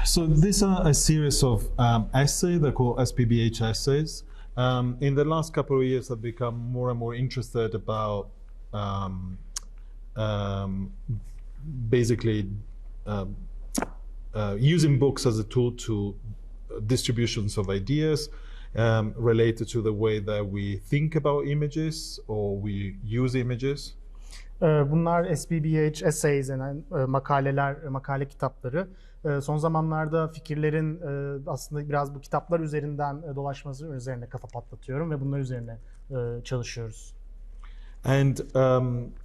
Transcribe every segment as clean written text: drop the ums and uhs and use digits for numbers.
So these are a series of essays. They're called SPBH essays. In the last couple of years, I've become more and more interested about basically using books as a tool to distributions of ideas related to the way that we think about images or we use images. Bunlar SPBH essays yani makale kitapları. Son zamanlarda fikirlerin aslında biraz bu kitaplar üzerinden dolaşması üzerine kafa patlatıyorum ve bunlar üzerine çalışıyoruz. And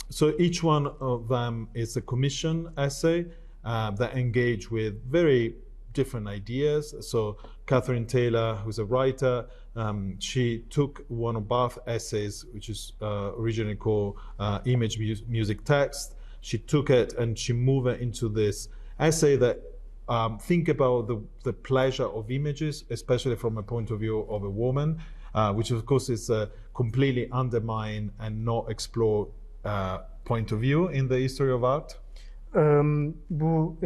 so each one of them is a commission essay that engage with very different ideas. So Catherine Taylor, who's a writer, she took one of Bath's essays, which is originally called Image Music Text. She took it and she moved it into this essay that think about the pleasure of images, especially from a point of view of a woman, which of course is a completely undermined and not explored point of view in the history of art. Bu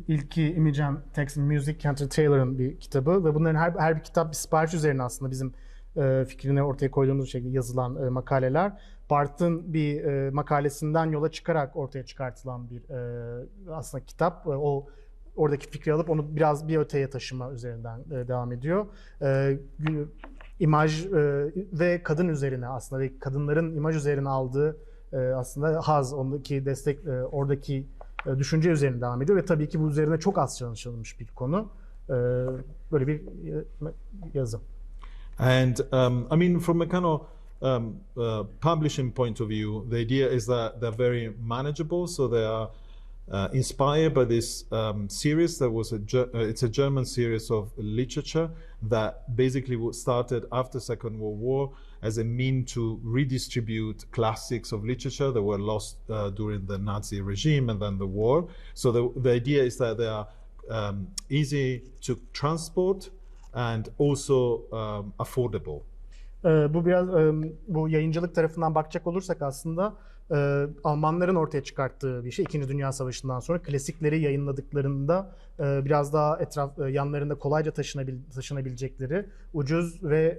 ilki Image and Text Music, Catherine Taylor'ın bir kitabı ve bunların her bir kitap bir sipariş üzerine aslında bizim fikrini ortaya koyduğumuz şekilde yazılan makaleler. Barth'ın bir makalesinden yola çıkarak ortaya çıkartılan bir aslında kitap. Oradaki fikri alıp onu biraz bir öteye taşıma üzerinden devam ediyor. İmaj ve kadın üzerine aslında ve kadınların imaj üzerine aldığı aslında haz, ondaki destek, oradaki düşünce üzerine devam ediyor ve tabii ki bu üzerine çok az çalışılmış bir konu. Böyle bir yazı. And I mean, from a kind of publishing point of view, the idea is that they're very manageable, so they are inspired by this series that was it's a German series of literature that basically started after Second World War as a mean to redistribute classics of literature that were lost during the Nazi regime and then the war. So the idea is that they are easy to transport and also affordable. Bu biraz bu yayıncılık tarafından bakacak olursak aslında Almanların ortaya çıkarttığı bir şey. İkinci Dünya Savaşı'ndan sonra klasikleri yayınladıklarında biraz daha yanlarında kolayca taşınabilecekleri ucuz ve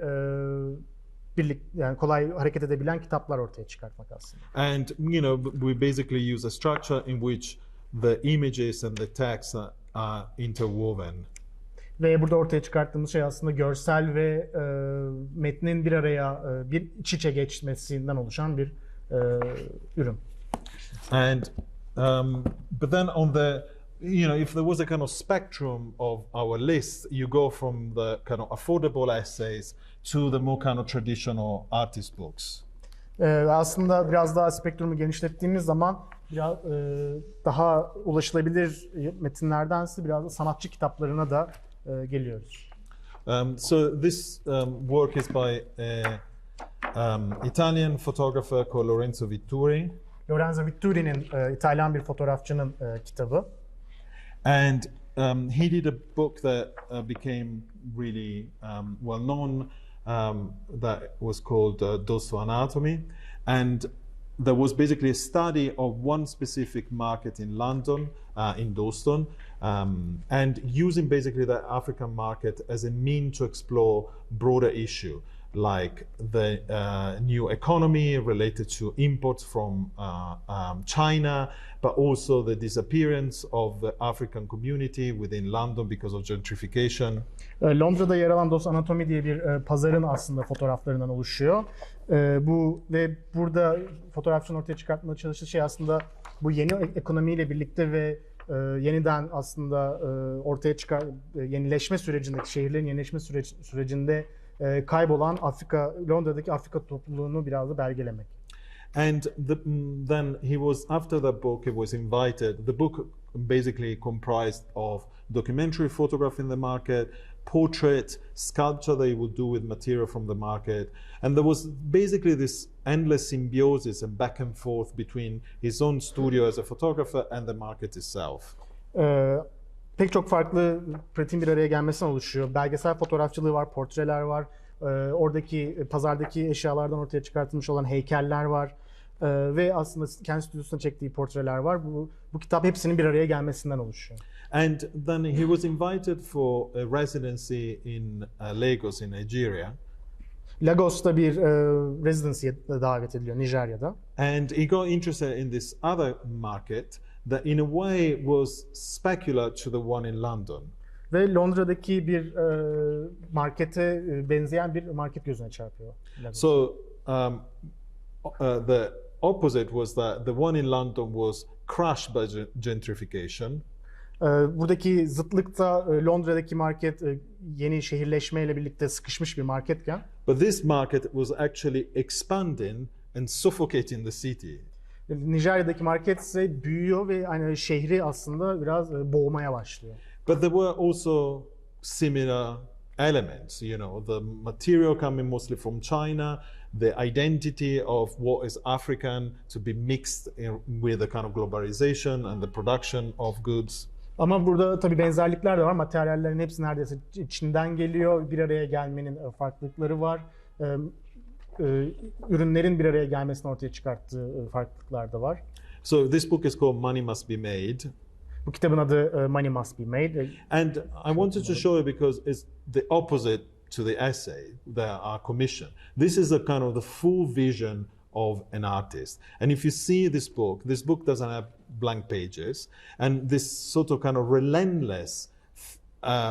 yani kolay hareket edebilen kitaplar ortaya çıkartmak aslında. And you know, we basically use a structure in which the images and the text are interwoven. Ve burada ortaya çıkarttığımız şey aslında görsel ve metnin bir araya bir iç içe geçmesinden oluşan bir ürün. And but then on the, you know, if there was a kind of spectrum of our list, you go from the kind of affordable essays to the more kind of traditional artist books. Aslında biraz daha spektrumu genişlettiğimiz zaman biraz daha ulaşılabilir metinlerdense biraz da sanatçı kitaplarına da geliyoruz. So this work is by Italian photographer called Lorenzo Vitturi. Lorenzo Vitturi'nin İtalyan bir fotoğrafçının kitabı. And he did a book that became really well known that was called Dosso Anatomy, and there was basically a study of one specific market in London, in Dalston, and using basically the African market as a mean to explore broader issue like the new economy related to imports from China, but also the disappearance of the African community within London because of gentrification. Londra'da yer alan Dosso Anatomy diye bir pazarın aslında fotoğraflarından oluşuyor. Bu ve burada fotoğrafçının ortaya çıkartmaya çalıştığı şey aslında bu yeni ekonomiyle birlikte ve yeniden aslında ortaya yenileşme sürecindeki şehirlerin yenileşme sürecinde kaybolan Londra'daki Afrika topluluğunu biraz da belgelemek. And then he was, after that book, he was invited. The book basically comprised of documentary photograph in the market, portrait, sculpture they would do with material from the market. And there was basically this endless symbiosis and back and forth between his own studio as a photographer and the market itself. Pek çok farklı pratiğin bir araya gelmesinden oluşuyor. Belgesel fotoğrafçılığı var, portreler var. Oradaki pazardaki eşyalardan ortaya çıkartılmış olan heykeller var. Ve aslında kendi stüdyosunda çektiği portreler var. Bu kitap hepsinin bir araya gelmesinden oluşuyor. And then he was invited for a residency in Lagos in Nigeria. Lagos'ta bir residency'ye davet ediliyor Nijerya'da. And he got interested in this other market that in a way was specular to the one in London. Ve Londra'daki bir markete benzeyen bir market gözüne çarpıyor. Lagos. So the opposite was that the one in London was crushed by gentrification. Buradaki zıtlıkta Londra'daki market yeni şehirleşmeyle birlikte sıkışmış bir marketken, But this market was actually expanding and suffocating the city. Nijerya'daki market ise büyüyor ve hani şehri aslında biraz boğmaya başlıyor. But there were also similar elements, you know, the material coming mostly from China, the identity of what is African to be mixed with the kind of globalization and the production of goods. Ama burada tabii benzerlikler de var. Materyallerin hepsi neredeyse Çin'den geliyor. Bir araya gelmenin farklılıkları var. Ürünlerin bir araya gelmesini ortaya çıkarttığı farklılıklar da var. So this book is called Money Must Be Made. Bu kitabın adı Money Must Be Made. And I wanted to show you because it's the opposite to the essay, our commission. This is a kind of the full vision of an artist. And if you see this book doesn't have blank pages. And this sort of kind of relentless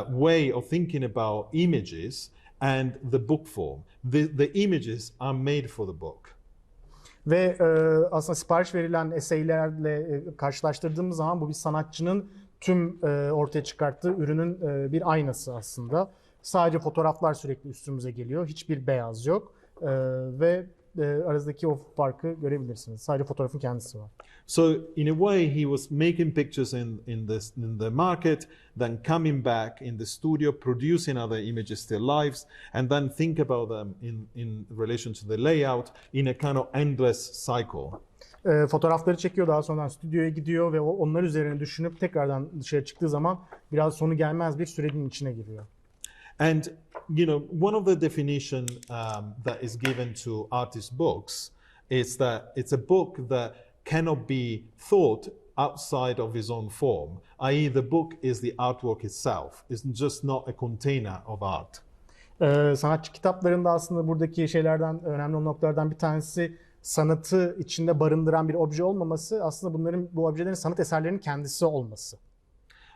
way of thinking about images and the book form. The images are made for the book. Ve aslında sipariş verilen eseylerle karşılaştırdığımız zaman bu bir sanatçının tüm ortaya çıkarttığı ürünün bir aynası aslında. Sadece fotoğraflar sürekli üstümüze geliyor. Hiçbir beyaz yok. Ve aradaki o farkı görebilirsiniz. Sadece fotoğrafın kendisi var. So in a way he was making pictures in the market, then coming back in the studio, producing other images, still lives, and then think about them in relation to the layout in a kind of endless cycle. Fotoğrafları çekiyor, daha sonra stüdyoya gidiyor ve onlar üzerine düşünüp tekrardan dışarı çıktığı zaman biraz sonu gelmez bir sürecin içine giriyor. And you know, one of the definition that is given to artist books is that it's a book that cannot be thought outside of its own form, i.e. the book is the artwork itself. It's just not a container of art. Sanatçı kitaplarında aslında buradaki şeylerden, önemli noktalardan bir tanesi sanatı içinde barındıran bir obje olmaması, aslında bu objelerin sanat eserlerinin kendisi olması.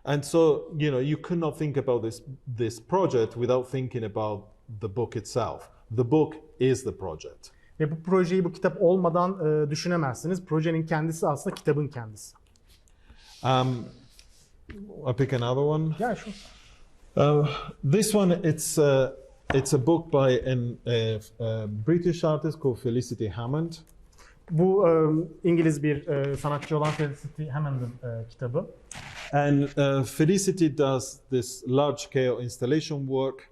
And so, you know, you could not think about this project without thinking about the book itself. The book is the project. Ve bu projeyi, bu kitap olmadan düşünemezsiniz. Projenin kendisi aslında kitabın kendisi. I'll pick another one. Yeah, sure. This one, it's a book by a British artist called Felicity Hammond. Bu İngiliz bir sanatçı olan Felicity Hammond'ın kitabı. And Felicity does this large scale installation work.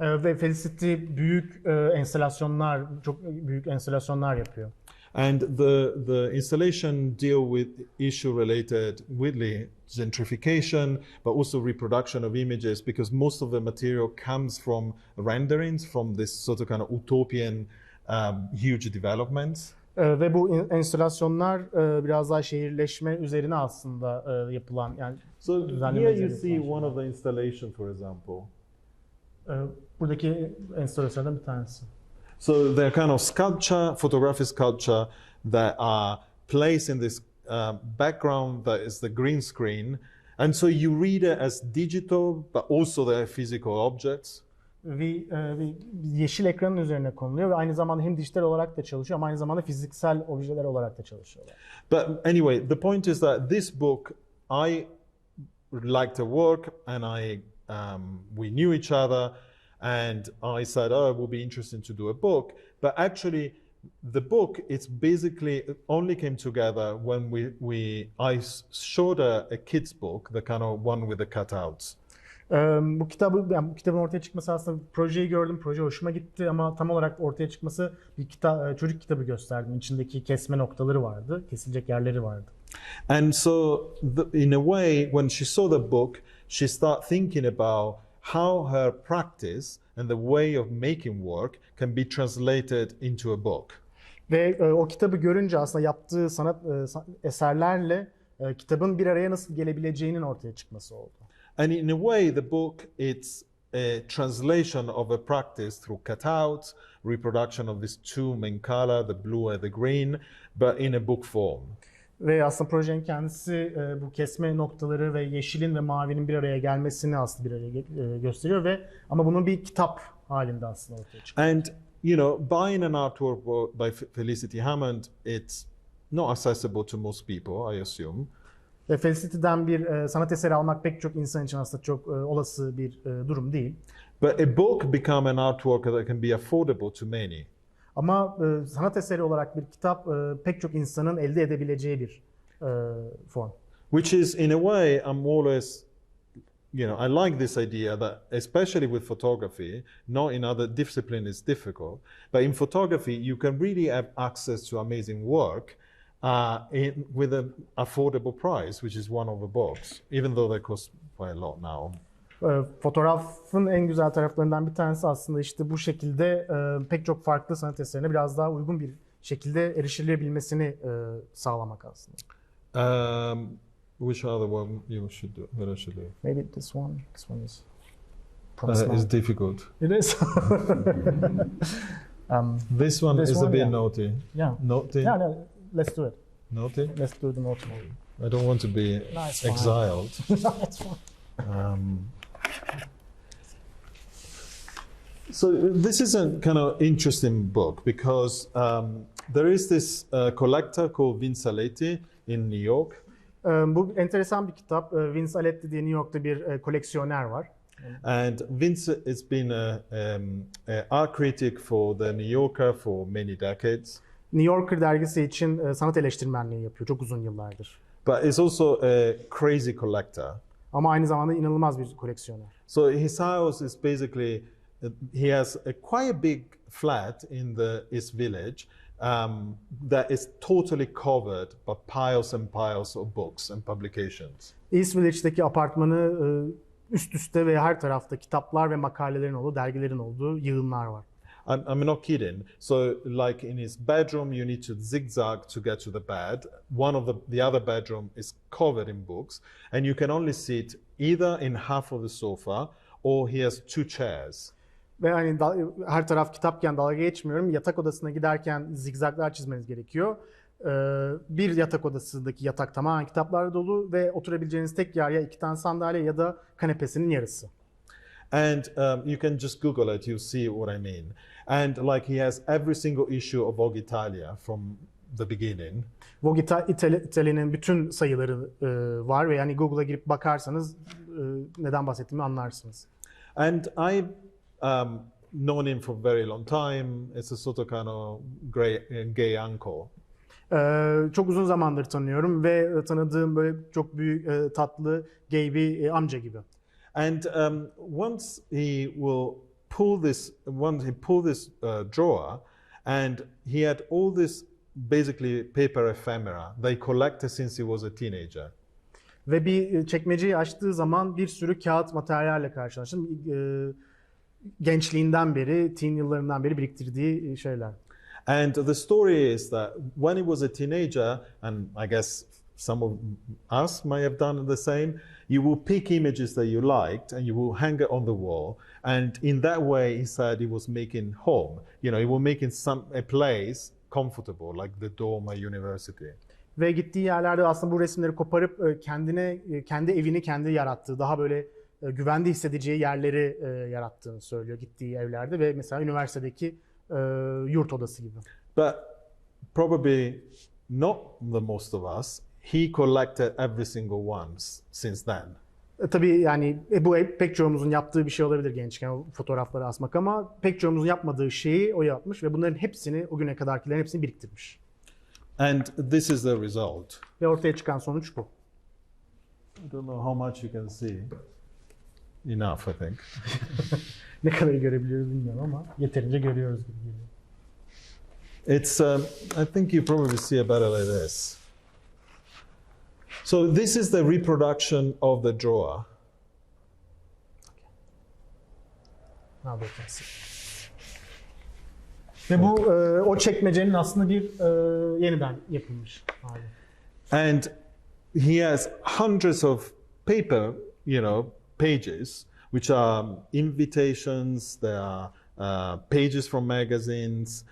Ve Felicity büyük enstalasyonlar, çok büyük enstalasyonlar yapıyor. And the installation deal with issue related with gentrification, but also reproduction of images, because most of the material comes from renderings from this sort of kind of utopian huge developments. Ve bu enstalasyonlar biraz daha şehirleşme üzerine aslında yapılan, yani so here you see one of the installation, for example. Buradaki enstalasyonlardan bir tanesi. So they're kind of sculpture, photographic sculpture that are placed in this background that is the green screen, and so you read it as digital, but also they are physical objects. Ve yeşil ekranın üzerine konuluyor ve aynı zamanda hem dijital olarak da çalışıyor ama aynı zamanda fiziksel objeler olarak da çalışıyorlar. But anyway, the point is that this book, I liked the work, and we knew each other, and I said, oh, it would be interesting to do a book. But actually, the book, it's basically only came together when I showed a kid's book, the kind of one with the cutouts. Bu kitabın ortaya çıkması aslında projeyi gördüm, proje hoşuma gitti ama tam olarak ortaya çıkması bir çocuk kitabı gösterdim. İçindeki kesme noktaları vardı, kesilecek yerleri vardı. And so, in a way, when she saw the book, she started thinking about how her practice and the way of making work can be translated into a book. Ve o kitabı görünce aslında yaptığı sanat eserlerle kitabın bir araya nasıl gelebileceğinin ortaya çıkması oldu. And in a way, the book, it's a translation of a practice through cutouts, reproduction of these two main colors, the blue and the green, but in a book form. Ve aslında projenin kendisi bu kesme noktaları ve yeşilin ve mavinin bir araya gelmesini aslında bir araya gösteriyor ve ama bunun bir kitap halinde aslında ortaya çıkıyor. And you know, buying an artwork by Felicity Hammond, it's not accessible to most people, I assume. Ve Felicity'den bir sanat eseri almak pek çok insan için aslında çok olası bir durum değil. But a book become an artwork that can be affordable to many. Ama sanat eseri olarak bir kitap pek çok insanın elde edebileceği bir form. Which is, in a way, I'm always, you know, I like this idea that, especially with photography, not in other disciplines it's difficult, but in photography you can really have access to amazing work with an affordable price, which is one of the books, even though they cost quite a lot now. Fotoğrafın en güzel taraflarından bir tanesi aslında işte bu şekilde pek çok farklı sanat eserine biraz daha uygun bir şekilde erişilebilmesini sağlamak aslında. Which other one you should do? What I should do? Maybe this one. This one is. It's difficult. It is. This one is a bit naughty. Yeah. Naughty. Yeah, no, let's do it. Naughty. Let's do the naughty one. I don't want to be exiled. No, it's fine. So this is a kind of interesting book because there is this collector called Vince Aletti in New York. Bu enteresan bir kitap. Vince Aletti diye New York'ta bir koleksiyoner var. And Vince has been a art critic for the New Yorker for many decades. New Yorker dergisi için sanat eleştirmenliği yapıyor çok uzun yıllardır. But he's also a crazy collector. Ama aynı zamanda inanılmaz bir koleksiyoner. So his house is basically, he has quite a big flat in his village that is totally covered by piles and piles of books and publications. East Village'deki apartmanı üst üste ve her tarafta kitaplar ve makalelerin olduğu, dergilerin olduğu yığınlar var. I'm not kidding. So, like in his bedroom, you need to zigzag to get to the bed. One of the other bedroom is covered in books, and you can only sit either in half of the sofa or he has two chairs. Ve hani her taraf kitapken dalga geçmiyorum. Yatak odasına giderken zigzaglar çizmeniz gerekiyor. Bir yatak odasındaki yatak tamamen kitaplarla dolu ve oturabileceğiniz tek yer ya 2 tane sandalye ya da kanepesinin yarısı. And you can just Google it, you'll see what I mean. And like he has every single issue of Vogue Italia from the beginning. Vogue Italia'nın bütün sayıları var ve yani Google'a girip bakarsanız neden bahsettiğimi anlarsınız. And I've known him for a very long time. It's a sort of kind of gay uncle. Çok uzun zamandır tanıyorum ve tanıdığım böyle çok büyük tatlı gay bir amca gibi. And once he pull this drawer, and he had all this basically paper ephemera they collected since he was a teenager. Ve bir çekmeceyi açtığı zaman bir sürü kağıt materyalle karşılaştım. Gençliğinden beri, teen yıllarından beri biriktirdiği şeyler. And the story is that when he was a teenager, and I guess some of us might have done the same, you will pick images that you liked and you will hang it on the wall. And in that way, he said he was making home. You know, he was making a place comfortable, like the dorm at university. Ve gittiği yerlerde aslında bu resimleri koparıp kendi evini kendi yarattığı, daha böyle güvende hissedeceği yerleri yarattığını söylüyor gittiği evlerde ve mesela üniversitedeki yurt odası gibi. But probably not the most of us. He collected every single one since then. Tabii yani bu pek çoğumuzun yaptığı bir şey olabilir gençken o fotoğrafları asmak ama pek çoğumuzun yapmadığı şeyi o yapmış ve bunların hepsini o güne kadarkilerin hepsini biriktirmiş. And this is the result. Ve ortaya çıkan sonuç bu. I don't know how much you can see. Enough, I think. Ne kadar görebiliyoruz bilmiyorum ama yeterince görüyoruz gibi geliyor. It's, I think you probably see it better like this. So this is the reproduction of the drawer. Now they can see. Ve bu o çekmecenin aslında bir yeniden yapılmış hali. And he has hundreds of paper, pages, which are invitations, they are pages from magazines.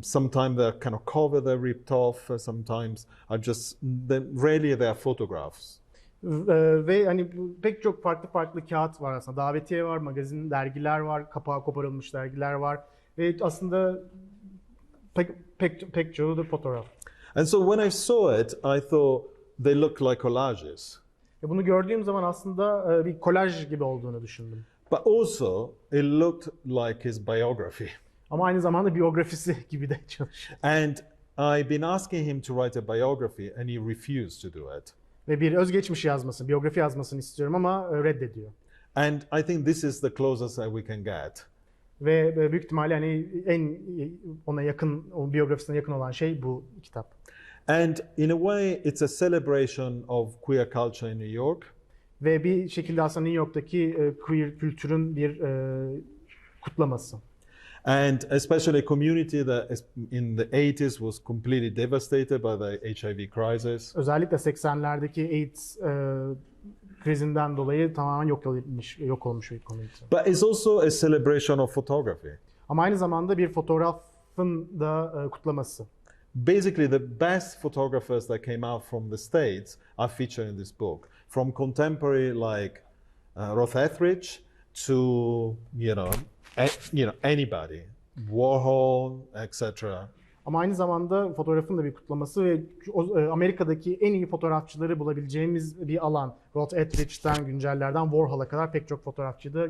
Sometimes they're kind of cover they're ripped off. Sometimes rarely they are photographs. Ve hani pek çok farklı kağıt var aslında. Davetiye var, magazin, dergiler var, kapağı koparılmış dergiler var. Ve aslında pek çoğu da fotoğraf. And so when I saw it, I thought they look like collages. Bunu gördüğüm zaman aslında bir kolaj gibi olduğunu düşündüm. But also, it looked like his biography. Ama aynı zamanda biyografisi gibi de çalışıyor. And I've been asking him to write a biography, and he refused to do it. Ve bir özgeçmiş yazmasını, biyografi yazmasını istiyorum ama reddediyor. And I think this is the closest that we can get. Ve büyük ihtimalle hani en ona yakın, o biyografisine yakın olan şey bu kitap. And in a way, it's a celebration of queer culture in New York. Ve bir şekilde aslında New York'taki queer kültürün bir kutlaması. And especially a community that in the 80s was completely devastated by the HIV crisis. Özellikle 80'lerdeki AIDS krizinden dolayı tamamen yok olmuş bir community. But it's also a celebration of photography. Ama aynı zamanda bir fotoğrafın da kutlaması. Basically, the best photographers that came out from the States are featured in this book. From contemporary like Ruth Etheridge to, anybody, Warhol, etc. Ama aynı zamanda fotoğrafın da bir kutlaması ve Amerika'daki en iyi fotoğrafçıları bulabileceğimiz bir alan. Ruth Etheridge'den, güncellerden Warhol'a kadar pek çok fotoğrafçıyı da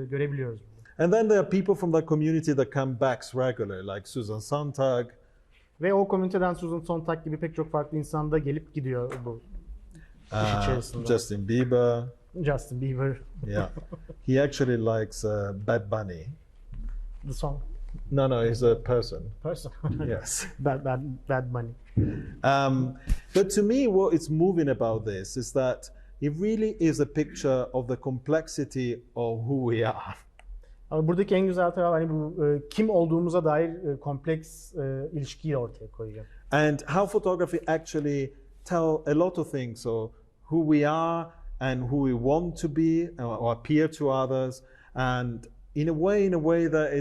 görebiliyoruz. And then there are people from that community that come back regularly, like Susan Sontag. Ve o komüniteden Susan Sontag gibi pek çok farklı insan da gelip gidiyor bu iş içerisinde. Justin Bieber. Justin Bieber. Yeah. He actually likes Bad Bunny. The song. No, he's a person. Person. Yes. Bad Bunny. But to me, what is moving about this is that it really is a picture of the complexity of who we are. Ama buradaki en güzel taraf hani bu kim olduğumuza dair kompleks ilişkiyi ortaya koyuyor. And how photography actually tell a lot of things, so who we are and who we want to be or appear to others, and in a way that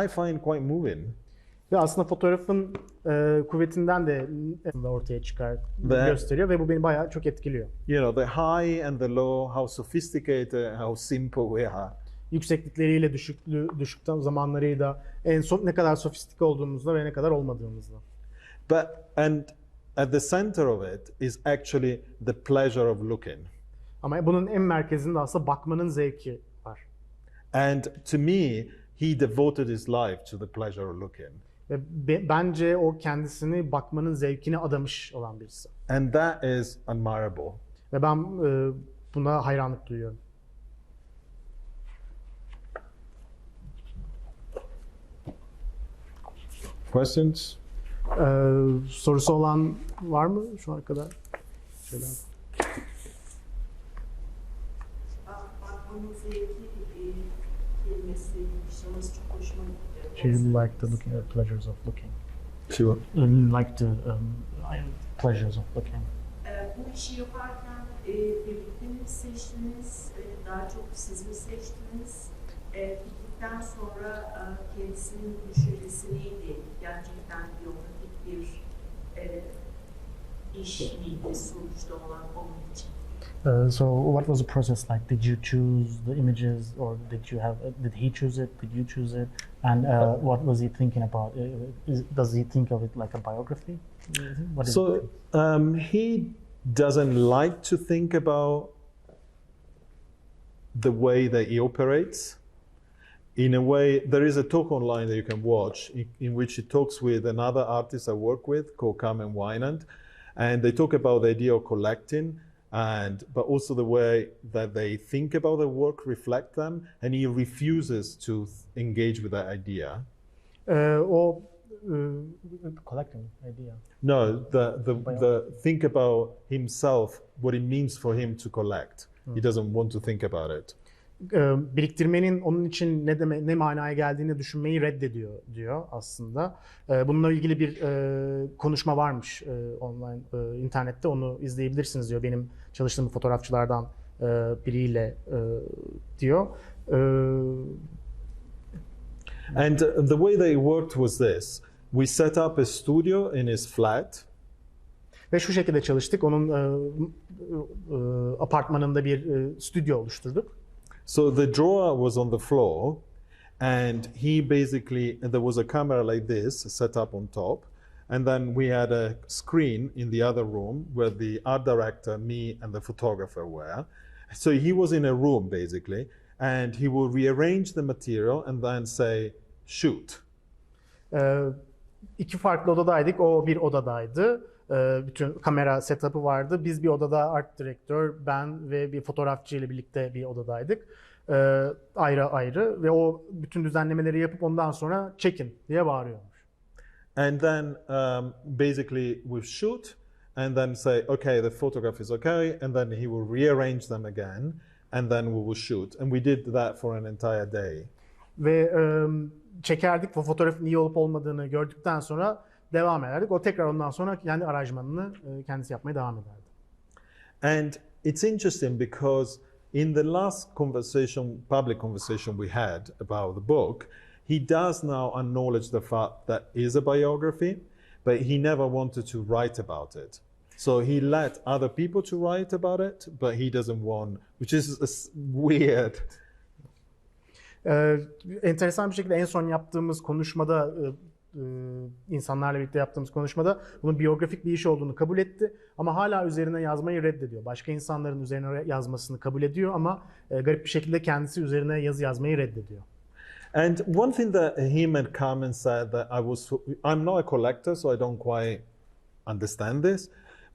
I find quite moving. Ve aslında fotoğrafın kuvvetinden de ortaya gösteriyor ve bu beni bayağı çok etkiliyor. The high and the low, how sophisticated, how simple we are. Yükseklikleriyle düşük zamanlarıyla ne kadar sofistike olduğumuzda ve ne kadar olmadığımızda. And at the center of it is actually the pleasure of looking. Ama bunun en merkezinde aslında bakmanın zevki var. And to me, he devoted his life to the pleasure of looking. Ve bence o kendisini bakmanın zevkine adamış olan birisi. And that is admirable. Ve ben buna hayranlık duyuyorum. Questions? Sorusu olan var mı şu ana kadar? Bakmanın zevki kelimesi işlemesi çok hoşuma gitti. She liked the looking at pleasures of looking. She what? Liked the pleasures of looking. Bu işi yaparken birlikte mi seçtiniz? Daha çok siz mi seçtiniz? Bittikten sonra kendisinin düşüncesi neydi? Gerçekten biyografik bir iş miydi sonuçta olan onun için? So what was the process like? Did you choose the images, or did he choose it? Did you choose it? And what was he thinking about? Does he think of it like a biography? He doesn't like to think about the way that he operates. In a way, there is a talk online that you can watch in which he talks with another artist I work with called Carmen Wynand, and they talk about the idea of collecting, but also the way that they think about the work reflect them, and he refuses to engage with that idea. Collecting idea. No, the think about himself, what it means for him to collect. He doesn't want to think about it. biriktirmenin onun için ne manaya geldiğini düşünmeyi reddediyor diyor aslında. Bununla ilgili bir konuşma varmış online internette, onu izleyebilirsiniz diyor. Benim çalıştığım fotoğrafçılardan biriyle diyor. And the way they worked was this. We set up a studio in his flat. Ve şu şekilde çalıştık. Onun apartmanında bir stüdyo oluşturduk. So the drawer was on the floor, and he basically, there was a camera like this set up on top, and then we had a screen in the other room where the art director, me, and the photographer were. So he was in a room basically, and he will rearrange the material and then say, shoot. İki farklı odadaydık. O bir odadaydı. Bütün kamera setup'ı vardı. Biz bir odada, art direktör, ben ve bir fotoğrafçı ile birlikte bir odadaydık. Ayrı ayrı ve o bütün düzenlemeleri yapıp ondan sonra çekin diye bağırıyormuş. And then basically we shoot and then say, okay, the photograph is okay, and then he will rearrange them again, and then we will shoot. And we did that for an entire day. Ve çekerdik, fotoğrafın iyi olup olmadığını gördükten sonra devam ederdik. O tekrar ondan sonra kendi aranjmanını kendisi yapmaya devam ederdi. And it's interesting because in the last conversation, public conversation we had about the book, he does now acknowledge the fact that it is a biography, but he never wanted to write about it. So he let other people to write about it, but he doesn't want, which is weird. Enteresan bir şekilde en son yaptığımız konuşmada, insanlarla birlikte yaptığımız konuşmada bunun biyografik bir iş olduğunu kabul etti ama hala üzerine yazmayı reddediyor. Başka insanların üzerine yazmasını kabul ediyor ama garip bir şekilde kendisi üzerine yazı yazmayı reddediyor. And one thing that him and Carmen said that I'm not a collector, so I don't quite understand this,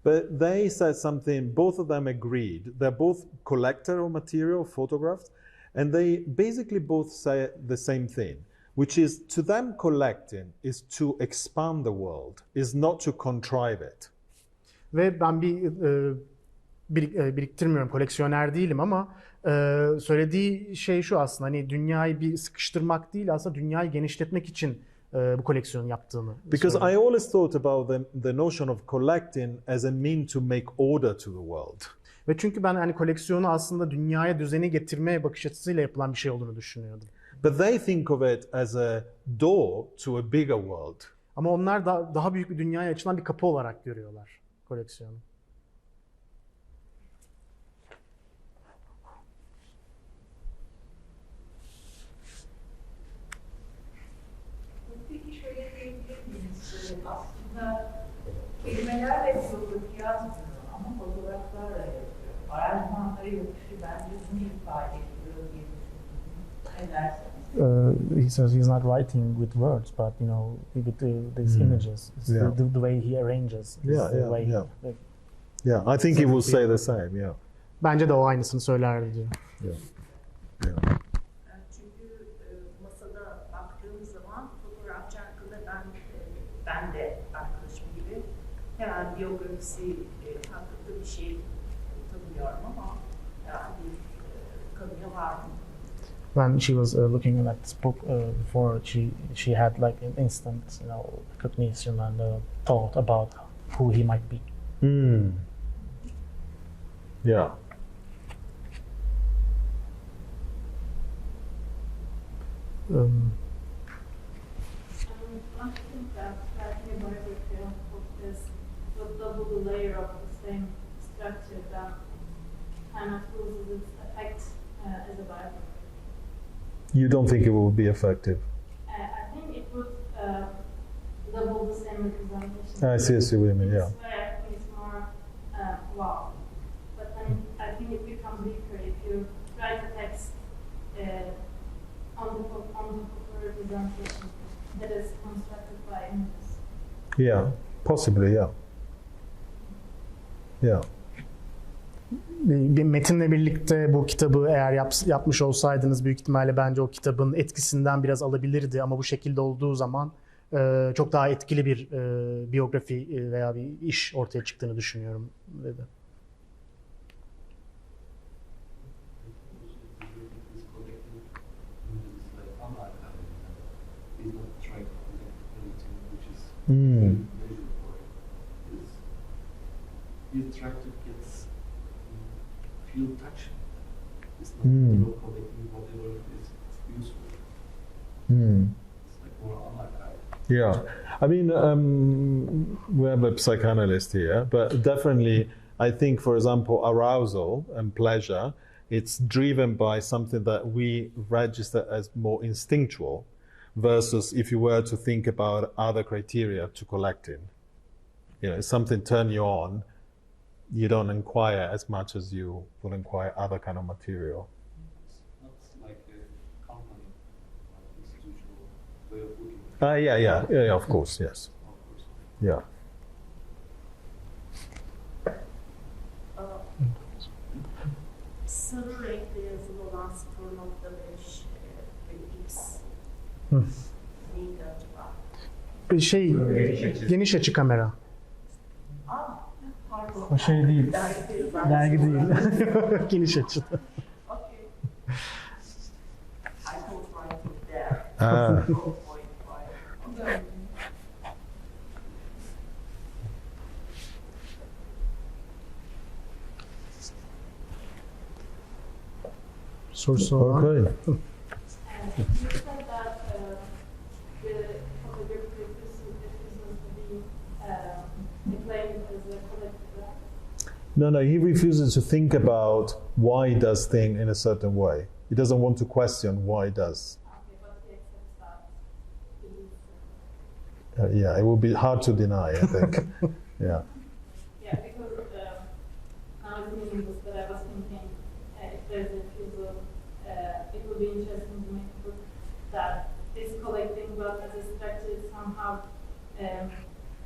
but they said something, both of them agreed. They're both collector of material, photographs, and they basically both say the same thing, which is to them collecting is to expand the world, is not to contrive it. Ve ben biriktirmiyorum, koleksiyoner değilim ama söylediği şey şu aslında, hani dünyayı bir sıkıştırmak değil, aslında dünyayı genişletmek için bu koleksiyonu yaptığını Because söylüyor. I always thought about the notion of collecting as a mean to make order to the world. Ve çünkü ben hani koleksiyonu aslında dünyaya düzeni getirmeye bakış açısıyla yapılan bir şey olduğunu düşünüyordum. But they think of it as a door to a bigger world. Ama onlar daha büyük bir dünyaya açılan bir kapı olarak görüyorlar koleksiyonu. Peki şöyle diyebilir miyiz? Aslında kelimelerle biyografi yazmıyor ama fotoğraflarla yazıyor. Aranjmanları yapışı bence bunu ifade ediyor diye düşünüyorum. Ne dersiniz? He says he's not writing with words, but with these images. It's Yeah. the way he arranges. Yeah, I think he will say the same. Yeah. Bence de o aynısını söylerdi diyor. Yeah. Çünkü masada baktığım zaman fotoğrafçı hakkında ben de arkadaşım gibi hemen biyografisi hakkında bir şey tanımıyorum ama herhalde bir kanıya var mı? When she was looking at this book before, she had like an instant, recognition and thought about who he might be. Yeah. I think that biography of this would double the layer of the same structure that kind of loses its effect as a biography. You don't think it will be effective? I think it would double the same representation. I see what you mean. Yeah. This way, I think it's more wow. But then I think it becomes weaker if you write a text on the photo representation that is constructed by images. Yeah. Possibly. Yeah. Yeah. Bir metinle birlikte bu kitabı eğer yapmış olsaydınız büyük ihtimalle bence o kitabın etkisinden biraz alabilirdi ama bu şekilde olduğu zaman çok daha etkili bir biyografi veya bir iş ortaya çıktığını düşünüyorum dedi. The attractive gets feel touching. It's not collecting whatever is useful. It's like more unlike Yeah, I mean, we have a psychoanalyst here, but definitely, I think, for example, arousal and pleasure, it's driven by something that we register as more instinctual, versus if you were to think about other criteria to collect in. You know, if something turn you on, you don't inquire as much as you will inquire other kind of material. It's not like a company, like institutional way of looking. Yeah, of course, yes. Of course. Yeah. Sarı renkli yazılı olan 0.5 ve X neydi acaba? Geniş açı kamera. Pardon. O şey değil. Dergi değil. Geniş açı. Okay. I don't write it there. Ah. 0.5. Sorusu olan. Okay. You said that the photography refuses to be claimed as a collective. No, he refuses to think about why he does thing in a certain way. He doesn't want to question why he does. Okay, but he accepts that. Yeah, it will be hard to deny, I think. Yeah. Yeah, because now it's meaningless, but I was thinking if there's a refusal, it would be interesting to make a book that is collecting, but as a structure somehow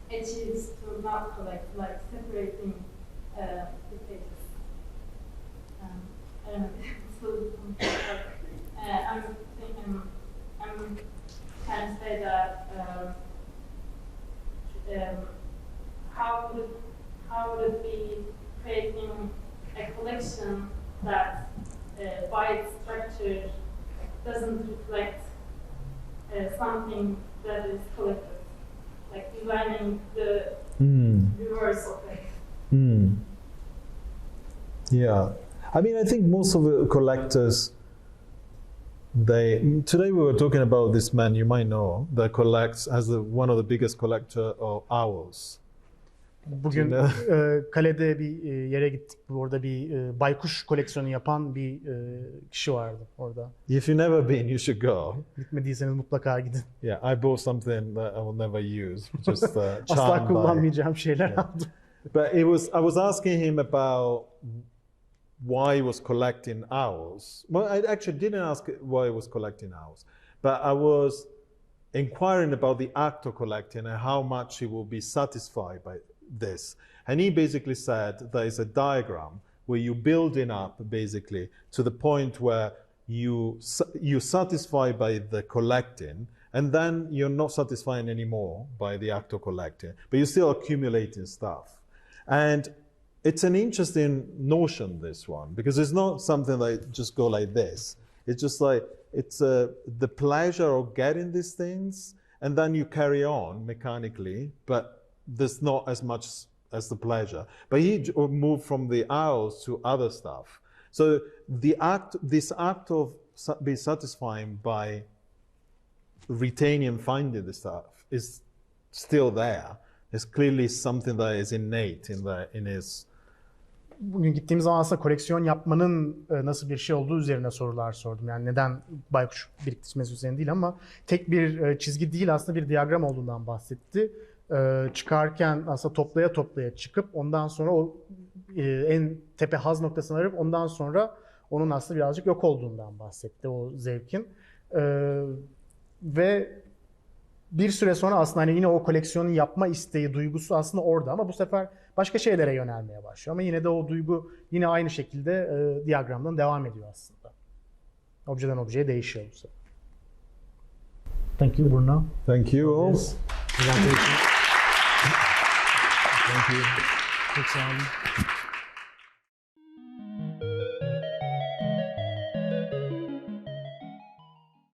achieves to not collect, like separating the pages. I don't know. I'm thinking, I'm trying to say that how would it be creating a collection that by its structure doesn't reflect something that is collected, like designing the reverse of it. Yeah. I mean, I think most of the collectors, today we were talking about this man you might know that collects as one of the biggest collector of owls. Bugün kalede bir yere gittik. Orada bir baykuş koleksiyonu yapan bir kişi vardı orada. If you've never been, you should go. Gitmediyseniz mutlaka gidin. Yeah, I bought something that I will never use. Just Asla charmed by. kullanmayacağım şeyler Yeah. aldım. But I was asking him about why he was collecting owls. Well, I actually didn't ask why he was collecting owls, but I was inquiring about the act of collecting and how much he will be satisfied by this. And he basically said there is a diagram where you're building up basically to the point where you're satisfied by the collecting, and then you're not satisfied anymore by the act of collecting, but you're still accumulating stuff. And it's an interesting notion, this one, because it's not something that just go like this. It's just like, it's the pleasure of getting these things, and then you carry on mechanically, but there's not as much as the pleasure. But he moved from the owls to other stuff. So this act of being satisfying by retaining and finding the stuff is still there. It's clearly something that is innate in his. Bugün gittiğim zaman aslında koleksiyon yapmanın nasıl bir şey olduğu üzerine sorular sordum. Yani neden baykuş biriktirmesi üzerine değil ama tek bir çizgi değil, aslında bir diyagram olduğundan bahsetti. Çıkarken aslında toplaya toplaya çıkıp ondan sonra o en tepe haz noktasına varıp ondan sonra onun aslında birazcık yok olduğundan bahsetti, o zevkin. Ve bir süre sonra aslında hani yine o koleksiyonu yapma isteği, duygusu aslında orada ama bu sefer başka şeylere yönelmeye başlıyor. Ama yine de o duygu yine aynı şekilde diyagramdan devam ediyor aslında. Objeden objeye değişiyor bu sefer. Thank you Bruno. Thank you all. Presentation. Thank you. Çok sağ olun.